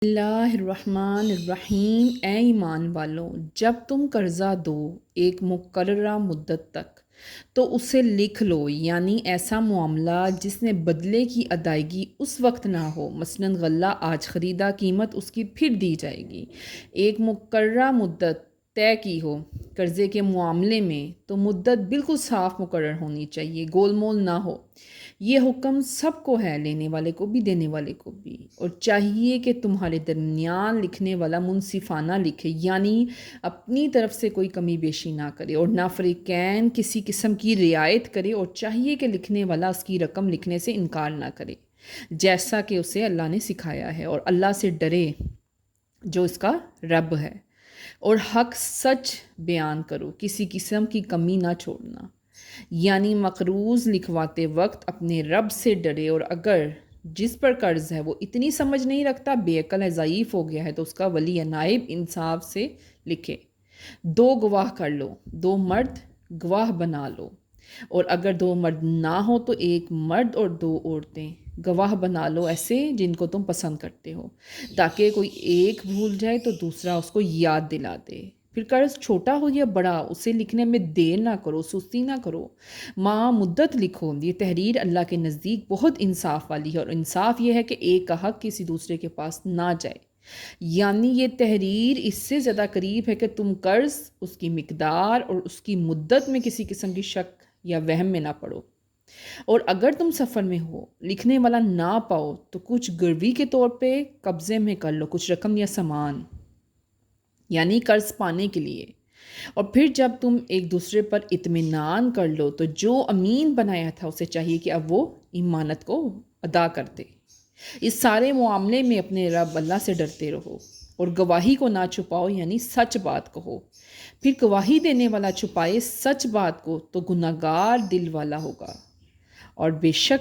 اللہ الرحمن الرحیم۔ اے ایمان والوں، جب تم قرضہ دو ایک مقررہ مدت تک تو اسے لکھ لو، یعنی ایسا معاملہ جس نے بدلے کی ادائیگی اس وقت نہ ہو، مثلاً غلہ آج خریدا، قیمت اس کی پھر دی جائے گی، ایک مقررہ مدت طے کی ہو قرضے کے معاملے میں، تو مدت بالکل صاف مقرر ہونی چاہیے، گول مول نہ ہو۔ یہ حکم سب کو ہے، لینے والے کو بھی دینے والے کو بھی، اور چاہیے کہ تمہارے درمیان لکھنے والا منصفانہ لکھے، یعنی اپنی طرف سے کوئی کمی بیشی نہ کرے اور نہ فریقین کسی قسم کی رعایت کرے، اور چاہیے کہ لکھنے والا اس کی رقم لکھنے سے انکار نہ کرے جیسا کہ اسے اللہ نے سکھایا ہے، اور اللہ سے ڈرے جو اس کا رب ہے، اور حق سچ بیان کرو، کسی قسم کی کمی نہ چھوڑنا، یعنی مقروض لکھواتے وقت اپنے رب سے ڈرے، اور اگر جس پر قرض ہے وہ اتنی سمجھ نہیں رکھتا، بے عقل ہے، ضعیف ہو گیا ہے، تو اس کا ولی یا نائب انصاف سے لکھے۔ 2 گواہ کر لو، 2 مرد گواہ بنا لو، اور اگر 2 مرد نہ ہو تو 1 مرد اور 2 عورتیں گواہ بنا لو، ایسے جن کو تم پسند کرتے ہو، تاکہ کوئی ایک بھول جائے تو دوسرا اس کو یاد دلا دے۔ پھر قرض چھوٹا ہو یا بڑا، اسے لکھنے میں دیر نہ کرو، سستی نہ کرو، ماں مدت لکھو۔ یہ تحریر اللہ کے نزدیک بہت انصاف والی ہے، اور انصاف یہ ہے کہ ایک کا حق کسی دوسرے کے پاس نہ جائے، یعنی یہ تحریر اس سے زیادہ قریب ہے کہ تم قرض، اس کی مقدار اور اس کی مدت میں کسی قسم کی شک یا وہم میں نہ پڑو۔ اور اگر تم سفر میں ہو، لکھنے والا نہ پاؤ، تو کچھ گروی کے طور پہ قبضے میں کر لو، کچھ رقم یا سامان، یعنی قرض پانے کے لیے۔ اور پھر جب تم ایک دوسرے پر اطمینان کر لو تو جو امین بنایا تھا اسے چاہیے کہ اب وہ امانت کو ادا کر دے۔ اس سارے معاملے میں اپنے رب اللہ سے ڈرتے رہو، اور گواہی کو نہ چھپاؤ، یعنی سچ بات کہو۔ پھر گواہی دینے والا چھپائے سچ بات کو تو گناہگار دل والا ہوگا، اور بے شک